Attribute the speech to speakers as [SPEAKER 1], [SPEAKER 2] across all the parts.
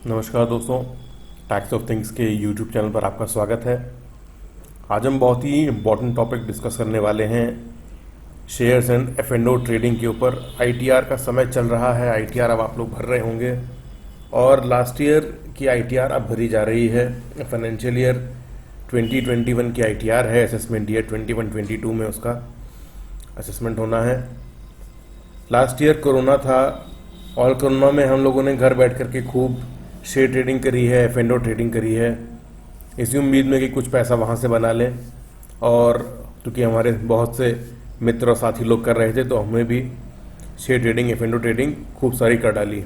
[SPEAKER 1] नमस्कार दोस्तों, tax of things के यूट्यूब चैनल पर आपका स्वागत है। आज हम बहुत ही इम्पोर्टेंट टॉपिक डिस्कस करने वाले हैं शेयर्स एंड F&O ट्रेडिंग के ऊपर। ITR का समय चल रहा है। ITR अब आप लोग भर रहे होंगे और लास्ट ईयर की ITR अब भरी जा रही है। फाइनेंशियल ईयर 2021 की ITR है। असेसमेंट ईयर 21-22 में उसका असेसमेंट होना है। लास्ट ईयर कोरोना था और कोरोना में हम लोगों ने घर बैठ कर के खूब शेयर ट्रेडिंग करी है, F&O ट्रेडिंग करी है, इसी उम्मीद में कि कुछ पैसा वहाँ से बना लें। और क्योंकि हमारे बहुत से मित्र और साथी लोग कर रहे थे तो हमें भी शेयर ट्रेडिंग, F&O ट्रेडिंग खूब सारी कर डाली।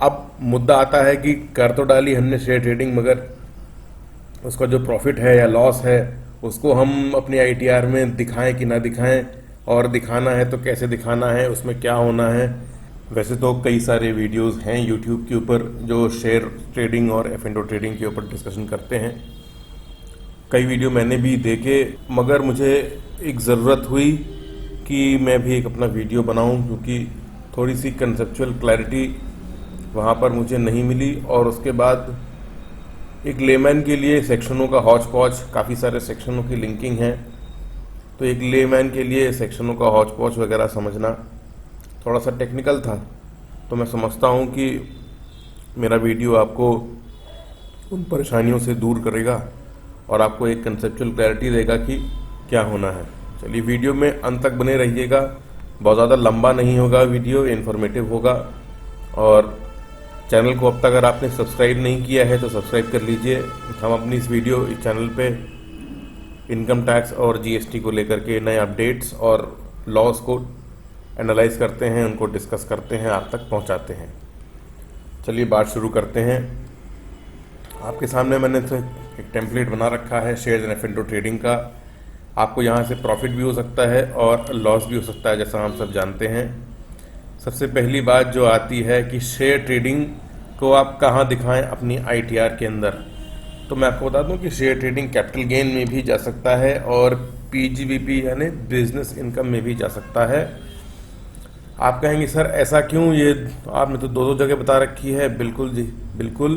[SPEAKER 1] अब मुद्दा आता है कि कर तो डाली हमने शेयर ट्रेडिंग, मगर उसका जो प्रॉफिट है या लॉस है उसको हम अपनी ITR में दिखाएं कि ना दिखाएं, और दिखाना है तो कैसे दिखाना है, उसमें क्या होना है। वैसे तो कई सारे वीडियोस हैं YouTube के ऊपर जो शेयर ट्रेडिंग और F&O ट्रेडिंग के ऊपर डिस्कशन करते हैं। कई वीडियो मैंने भी देखे, मगर मुझे एक ज़रूरत हुई कि मैं भी एक अपना वीडियो बनाऊं, क्योंकि थोड़ी सी कंसेप्चुअल क्लैरिटी वहाँ पर मुझे नहीं मिली। और उसके बाद एक लेमैन के लिए सेक्शनों का हौच पौच, काफ़ी सारे सेक्शनों की लिंकिंग है, तो एक लेमैन के लिए सेक्शनों का हौच पौच वगैरह समझना थोड़ा सा टेक्निकल था। तो मैं समझता हूँ कि मेरा वीडियो आपको उन परेशानियों से दूर करेगा और आपको एक कंसेप्चुअल क्लैरिटी देगा कि क्या होना है। चलिए वीडियो में अंत तक बने रहिएगा। बहुत ज़्यादा लंबा नहीं होगा वीडियो, इन्फॉर्मेटिव होगा। और चैनल को अब तक अगर आपने सब्सक्राइब नहीं किया है तो सब्सक्राइब कर लीजिए। हम अपनी इस चैनल पे इनकम टैक्स और GST को लेकर के नए अपडेट्स और लॉस को एनालाइज करते हैं, उनको डिस्कस करते हैं, आप तक पहुंचाते हैं। चलिए बात शुरू करते हैं। आपके सामने मैंने तो एक टेम्पलेट बना रखा है शेयर्स एंड F&O ट्रेडिंग का। आपको यहाँ से प्रॉफिट भी हो सकता है और लॉस भी हो सकता है, जैसा हम सब जानते हैं। सबसे पहली बात जो आती है कि शेयर ट्रेडिंग को आप कहाँ दिखाएं अपनी ITR के अंदर। तो मैं आपको बता दूं कि शेयर ट्रेडिंग कैपिटल गेन में भी जा सकता है और PGBP यानी बिजनेस इनकम में भी जा सकता है। आप कहेंगे सर ऐसा क्यों, ये आपने तो दो जगह बता रखी है। बिल्कुल जी, बिल्कुल।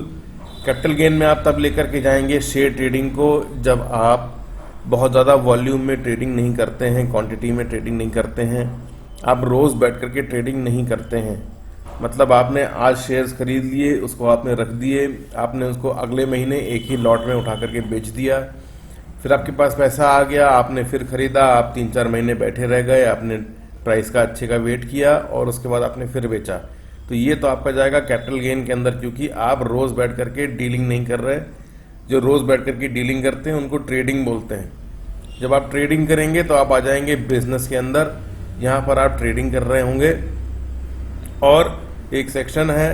[SPEAKER 1] कैपिटल गेन में आप तब लेकर के जाएंगे शेयर ट्रेडिंग को जब आप बहुत ज़्यादा वॉल्यूम में ट्रेडिंग नहीं करते हैं, क्वांटिटी में ट्रेडिंग नहीं करते हैं, आप रोज़ बैठ करके ट्रेडिंग नहीं करते हैं। मतलब आपने आज शेयर्स खरीद लिए, उसको आपने रख दिए, आपने उसको अगले महीने एक ही लॉट में उठा करके बेच दिया, फिर आपके पास पैसा आ गया, आपने फिर खरीदा, आप 3-4 महीने बैठे रह गए, आपने प्राइस का अच्छे का वेट किया और उसके बाद आपने फिर बेचा। तो ये तो आपका जाएगा कैपिटल गेन के अंदर, क्योंकि आप रोज़ बैठ करके डीलिंग नहीं कर रहे। जो रोज़ बैठ करके डीलिंग करते हैं उनको ट्रेडिंग बोलते हैं। जब आप ट्रेडिंग करेंगे तो आप आ जाएंगे बिजनेस के अंदर। यहाँ पर आप ट्रेडिंग कर रहे होंगे और एक सेक्शन है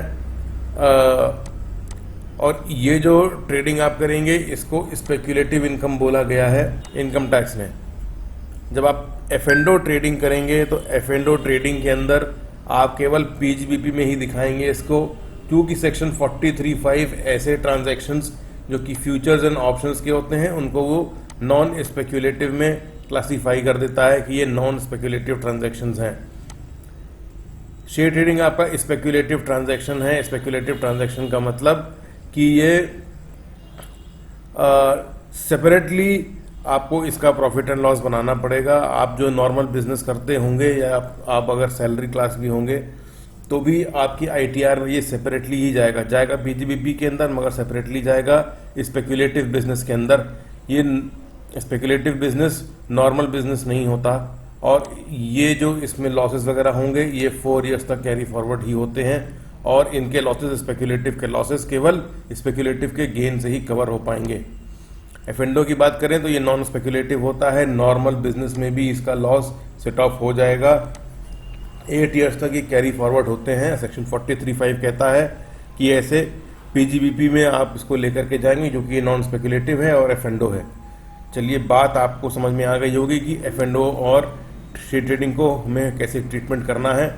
[SPEAKER 1] और ये जो ट्रेडिंग आप करेंगे इसको स्पेक्युलेटिव इनकम बोला गया है इनकम टैक्स में। जब आप F&O ट्रेडिंग करेंगे तो F&O ट्रेडिंग के अंदर आप केवल PGBP में ही दिखाएंगे इसको, क्योंकि सेक्शन 43(5) ऐसे ट्रांजैक्शंस जो कि फ्यूचर्स एंड ऑप्शंस के होते हैं उनको वो नॉन स्पेक्युलेटिव में क्लासीफाई कर देता है कि ये नॉन स्पेक्युलेटिव ट्रांजैक्शंस हैं। शेयर ट्रेडिंग आपका स्पेक्युलेटिव ट्रांजैक्शन है। स्पेक्युलेटिव ट्रांजैक्शन का मतलब कि ये सेपरेटली आपको इसका प्रॉफिट एंड लॉस बनाना पड़ेगा। आप जो नॉर्मल बिजनेस करते होंगे या आप अगर सैलरी क्लास भी होंगे तो भी आपकी ITR में ये सेपरेटली ही जाएगा PGBP के अंदर, मगर सेपरेटली जाएगा स्पेक्युलेटिव बिजनेस के अंदर। ये स्पेक्युलेटिव बिजनेस नॉर्मल बिजनेस नहीं होता और ये जो इसमें लॉसेस वगैरह होंगे ये 4 ईयर्स तक कैरी फॉरवर्ड ही होते हैं और इनके लॉसेस, स्पेक्युलेटिव के लॉसेस केवल स्पेक्युलेटिव के गेन से ही कवर हो पाएंगे। F&O की बात करें तो ये नॉन स्पेक्युलेटिव होता है। नॉर्मल बिजनेस में भी इसका लॉस सेट ऑफ हो जाएगा। 8 ईयर्स तक ये कैरी फॉरवर्ड होते हैं। सेक्शन 43(5) कहता है कि ऐसे PGBP में आप इसको लेकर के जाएंगे जो कि ये नॉन स्पेक्युलेटिव है और F&O है। चलिए बात आपको समझ में आ गई होगी कि F&O और शेयर ट्रेडिंग को हमें कैसे ट्रीटमेंट करना है।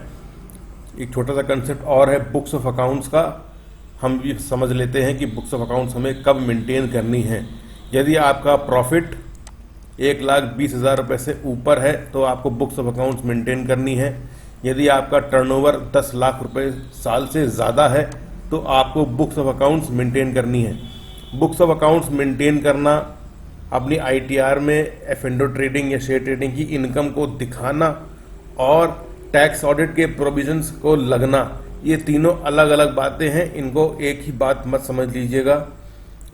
[SPEAKER 1] एक छोटा सा कंसेप्ट और है बुक्स ऑफ अकाउंट्स का। हम भी समझ लेते हैं कि बुक्स ऑफ अकाउंट्स हमें कब मेंटेन करनी है। यदि आपका प्रॉफिट 1,20,000 रुपये से ऊपर है तो आपको बुक्स ऑफ अकाउंट्स मेंटेन करनी है। यदि आपका टर्नओवर 10 लाख रुपए साल से ज़्यादा है तो आपको बुक्स ऑफ अकाउंट्स मेंटेन करनी है। बुक्स ऑफ अकाउंट्स मेंटेन करना, अपनी आईटीआर में एफ&ओ ट्रेडिंग या शेयर ट्रेडिंग की इनकम को दिखाना और टैक्स ऑडिट के प्रोविजंस को लगना, ये तीनों अलग अलग बातें हैं। इनको एक ही बात मत समझ लीजिएगा,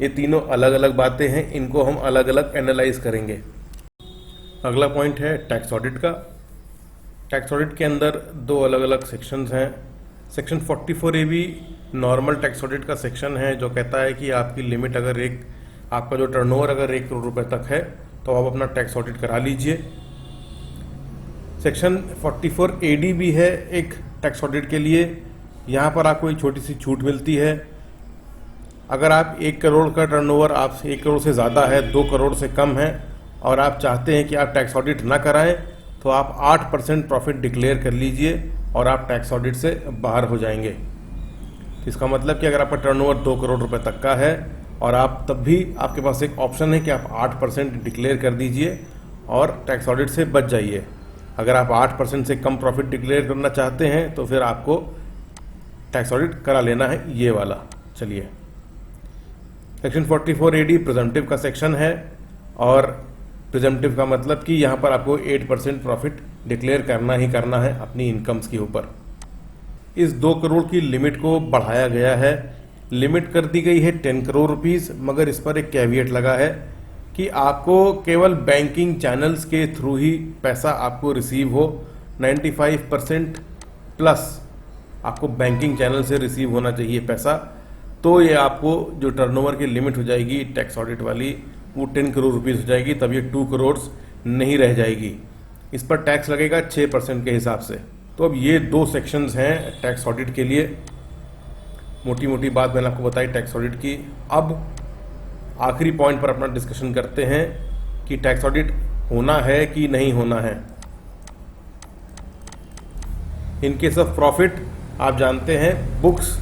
[SPEAKER 1] ये तीनों अलग अलग बातें हैं, इनको हम अलग अलग एनालाइज करेंगे। अगला पॉइंट है टैक्स ऑडिट का। टैक्स ऑडिट के अंदर दो अलग अलग सेक्शंस हैं। Section 44A normal tax audit का सेक्शन है जो कहता है कि आपकी लिमिट अगर आपका जो टर्नओवर अगर 1 करोड़ रुपए तक है तो आप अपना टैक्स ऑडिट करा लीजिए। सेक्शन 44AD भी है एक टैक्स ऑडिट के लिए। यहाँ पर आपको एक छोटी सी छूट मिलती है। अगर आप 1 करोड़ का टर्नओवर आप 1 करोड़ से ज़्यादा है, 2 करोड़ से कम है और आप चाहते हैं कि आप टैक्स ऑडिट ना कराएं तो आप 8% प्रॉफिट डिक्लेयर कर लीजिए और आप टैक्स ऑडिट से बाहर हो जाएंगे। इसका मतलब कि अगर आपका टर्नओवर 2 करोड़ रुपए तक का है और आप तब भी आपके पास एक ऑप्शन है कि आप 8% डिक्लेयर कर दीजिए और टैक्स ऑडिट से बच जाइए। अगर आप 8% से कम प्रॉफिट डिक्लेयर करना चाहते हैं तो फिर आपको टैक्स ऑडिट करा लेना है, ये वाला। चलिए, सेक्शन 44AD प्रिजम्पटिव का सेक्शन है और प्रिजम्पटिव का मतलब कि यहाँ पर आपको 8% प्रॉफिट डिक्लेयर करना ही करना है अपनी इनकम्स के ऊपर। इस 2 करोड़ की लिमिट को बढ़ाया गया है। लिमिट कर दी गई है 10 करोड़ रुपीस, मगर इस पर एक कैविएट लगा है कि आपको केवल बैंकिंग चैनल्स के थ्रू ही पैसा आपको रिसीव हो। 95% प्लस आपको बैंकिंग चैनल से रिसीव होना चाहिए पैसा, तो ये आपको जो टर्नओवर की लिमिट हो जाएगी टैक्स ऑडिट वाली वो 10 करोड़ रुपीस हो जाएगी, तब ये 2 करोड़ नहीं रह जाएगी। इस पर टैक्स लगेगा 6% के हिसाब से। तो अब ये 2 सेक्शंस हैं टैक्स ऑडिट के लिए। मोटी मोटी बात मैंने आपको बताई टैक्स ऑडिट की। अब आखिरी पॉइंट पर अपना डिस्कशन करते हैं कि टैक्स ऑडिट होना है कि नहीं होना है। इन केस ऑफ प्रॉफिट आप जानते हैं बुक्स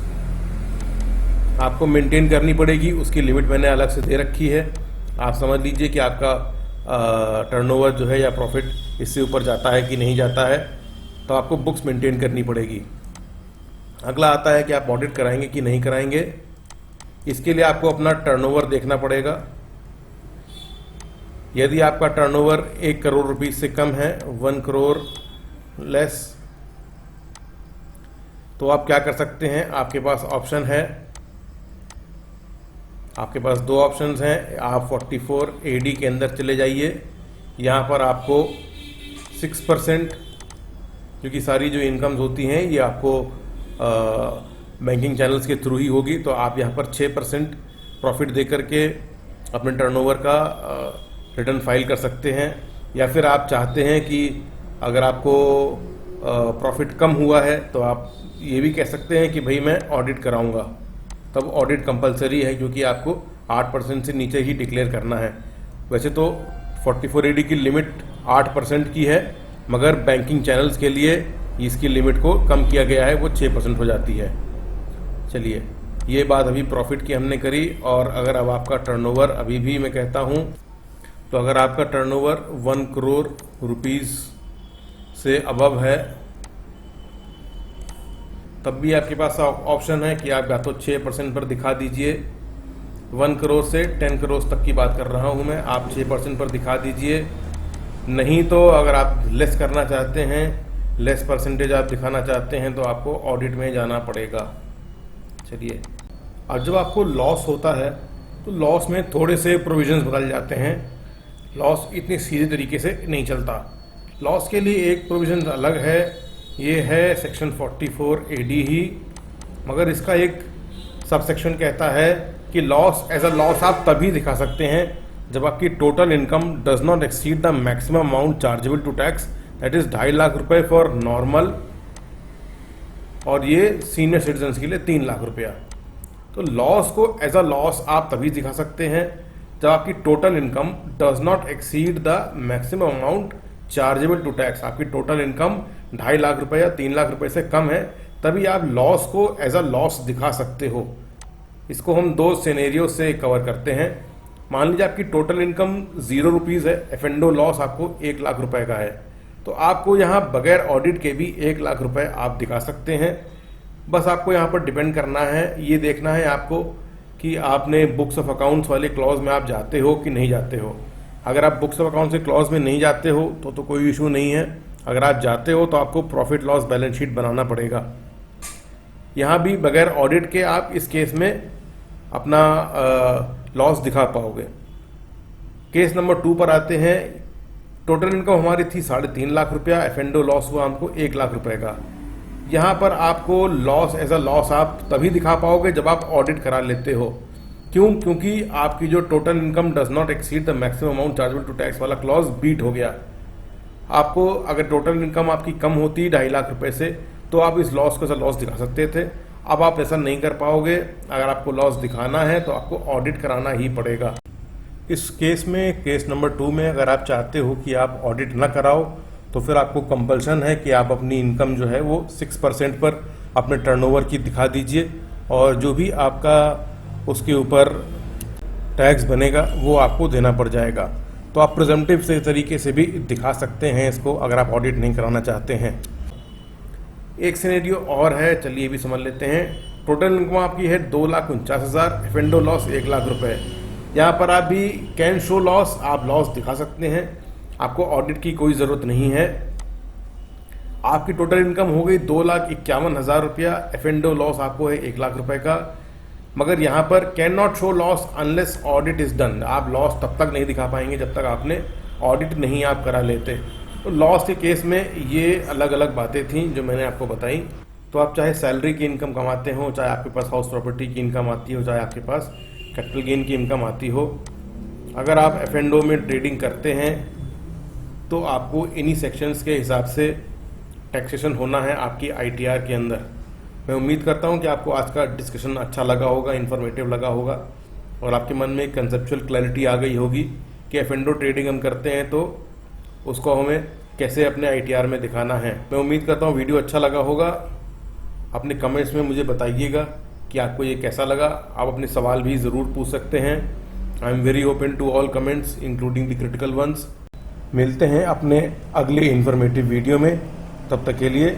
[SPEAKER 1] आपको मेंटेन करनी पड़ेगी, उसकी लिमिट मैंने अलग से दे रखी है। आप समझ लीजिए कि आपका टर्नओवर जो है या प्रॉफिट इससे ऊपर जाता है कि नहीं जाता है, तो आपको बुक्स मेंटेन करनी पड़ेगी। अगला आता है कि आप ऑडिट कराएंगे कि नहीं कराएंगे। इसके लिए आपको अपना टर्नओवर देखना पड़ेगा। यदि आपका टर्नओवर 1 करोड़ रुपीस से कम है, 1 करोड़ लेस, तो आप क्या कर सकते हैं, आपके पास ऑप्शन है, आपके पास 2 ऑप्शंस हैं। आप 44AD के अंदर चले जाइए। यहाँ पर आपको 6%, क्योंकि सारी जो इनकम्स होती हैं ये आपको बैंकिंग चैनल्स के थ्रू ही होगी, तो आप यहाँ पर 6% प्रॉफिट दे करके अपने टर्नओवर का रिटर्न फाइल कर सकते हैं। या फिर आप चाहते हैं कि अगर आपको प्रॉफिट कम हुआ है तो आप ये भी कह सकते हैं कि भाई मैं ऑडिट कराऊंगा, तब ऑडिट कंपलसरी है क्योंकि आपको 8% से नीचे ही डिक्लेयर करना है। वैसे तो 44AD की लिमिट 8% की है, मगर बैंकिंग चैनल्स के लिए इसकी लिमिट को कम किया गया है, वो 6% हो जाती है। चलिए, ये बात अभी प्रॉफिट की हमने करी। और अगर अब आपका टर्नओवर, अभी भी मैं कहता हूँ, तो अगर आपका टर्नओवर 1 करोड़ रुपीस से अबव है तब भी आपके पास ऑप्शन है कि आप या तो 6% पर दिखा दीजिए। 1 करोड़ से 10 करोड़ तक की बात कर रहा हूँ मैं, आप 6% पर दिखा दीजिए। नहीं तो अगर आप लेस करना चाहते हैं, लेस परसेंटेज आप दिखाना चाहते हैं, तो आपको ऑडिट में जाना पड़ेगा। चलिए, और जब आपको लॉस होता है तो लॉस में थोड़े से प्रोविजंस बदल जाते हैं। लॉस इतनी सीधे तरीके से नहीं चलता। लॉस के लिए एक प्रोविजन अलग है, ये है सेक्शन 44AD ही, मगर इसका एक सब सेक्शन कहता है कि लॉस एज अ लॉस आप तभी दिखा सकते हैं जब आपकी total income does not exceed the maximum amount chargeable to tax, that is 2.5 lakh रुपए फॉर नॉर्मल, और ये सीनियर सिटीजन्स के लिए 3 लाख रुपया। तो लॉस को एज अ लॉस आप तभी दिखा सकते हैं जब आपकी total income does not exceed the maximum amount chargeable to tax. आपकी टोटल इनकम 2.5 लाख रुपए या 3 लाख रुपए से कम है, तभी आप लॉस को एज अ लॉस दिखा सकते हो। इसको हम 2 सिनेरियो से कवर करते हैं। मान लीजिए आपकी टोटल इनकम 0 रुपीज़ है, एफ&ओ लॉस आपको 1 लाख रुपए का है, तो आपको यहाँ बगैर ऑडिट के भी 1 लाख रुपए आप दिखा सकते हैं। बस आपको यहाँ पर डिपेंड करना है, ये देखना है आपको कि आपने बुक्स ऑफ अकाउंट्स वाले क्लॉज में आप जाते हो कि नहीं जाते हो। अगर आप बुक्स ऑफ अकाउंट्स के क्लॉज में नहीं जाते हो तो कोई इशू नहीं है। अगर आप जाते हो तो आपको प्रॉफिट लॉस बैलेंस शीट बनाना पड़ेगा। यहाँ भी बगैर ऑडिट के आप इस केस में अपना लॉस दिखा पाओगे। केस नंबर 2 पर आते हैं। टोटल इनकम हमारी थी 3.5 लाख रुपया, एफ&ओ लॉस हुआ हमको 1 लाख रुपए का। यहाँ पर आपको लॉस एज अ लॉस आप तभी दिखा पाओगे जब आप ऑडिट करा लेते हो। क्यों? क्योंकि आपकी जो total income does not exceed the maximum amount chargeable to tax वाला क्लॉज बीट हो गया। आपको अगर टोटल इनकम आपकी कम होती 2.5 लाख रुपए से तो आप इस लॉस को एज अ लॉस दिखा सकते थे। अब आप ऐसा नहीं कर पाओगे। अगर आपको लॉस दिखाना है तो आपको ऑडिट कराना ही पड़ेगा। इस केस में, केस नंबर 2 में, अगर आप चाहते हो कि आप ऑडिट ना कराओ तो फिर आपको कंपल्सन है कि आप अपनी इनकम जो है वो 6% पर अपने टर्नओवर की दिखा दीजिए और जो भी आपका उसके ऊपर टैक्स बनेगा वो आपको देना पड़ जाएगा। तो आप प्रेजेंटिव से तरीके से भी दिखा सकते हैं इसको अगर आप ऑडिट नहीं कराना चाहते हैं। एक सिनेरियो और है, चलिए भी समझ लेते हैं। टोटल इनकम आपकी है 2,49,000, एफ&ओ लॉस 1 लाख रुपए। यहाँ पर आप भी कैन शो लॉस, आप लॉस दिखा सकते हैं, आपको ऑडिट की कोई ज़रूरत नहीं है। आपकी टोटल इनकम हो गई 2,51,000 रुपया, एफ&ओ लॉस आपको है 1 लाख रुपए का। मगर यहाँ पर can not show loss unless audit is done. आप लॉस तब तक नहीं दिखा पाएंगे जब तक आपने ऑडिट नहीं आप करा लेते। तो लॉस के केस में ये अलग अलग बातें थी जो मैंने आपको बताई। तो आप चाहे सैलरी की इनकम कमाते हो, चाहे आपके पास हाउस प्रॉपर्टी की इनकम आती हो, चाहे आपके पास कैपिटल गेन की इनकम आती हो, अगर आप एफ&ओ में ट्रेडिंग करते हैं तो आपको इन्हीं सेक्शंस के हिसाब से टैक्सेशन होना है आपकी ITR के अंदर। मैं उम्मीद करता हूं कि आपको आज का डिस्कशन अच्छा लगा होगा, इन्फॉर्मेटिव लगा होगा और आपके मन में कंसेप्चुअल क्लैरिटी आ गई होगी कि एफ&ओ ट्रेडिंग हम करते हैं तो उसको हमें कैसे अपने ITR में दिखाना है। मैं उम्मीद करता हूँ वीडियो अच्छा लगा होगा। अपने कमेंट्स में मुझे बताइएगा कि आपको ये कैसा लगा। आप अपने सवाल भी ज़रूर पूछ सकते हैं। I am very open to all comments including the critical ones. मिलते हैं अपने अगले इन्फॉर्मेटिव वीडियो में, तब तक के लिए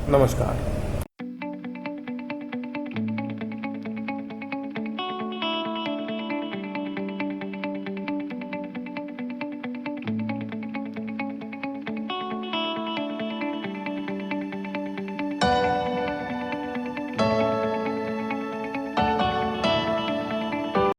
[SPEAKER 1] नमस्कार।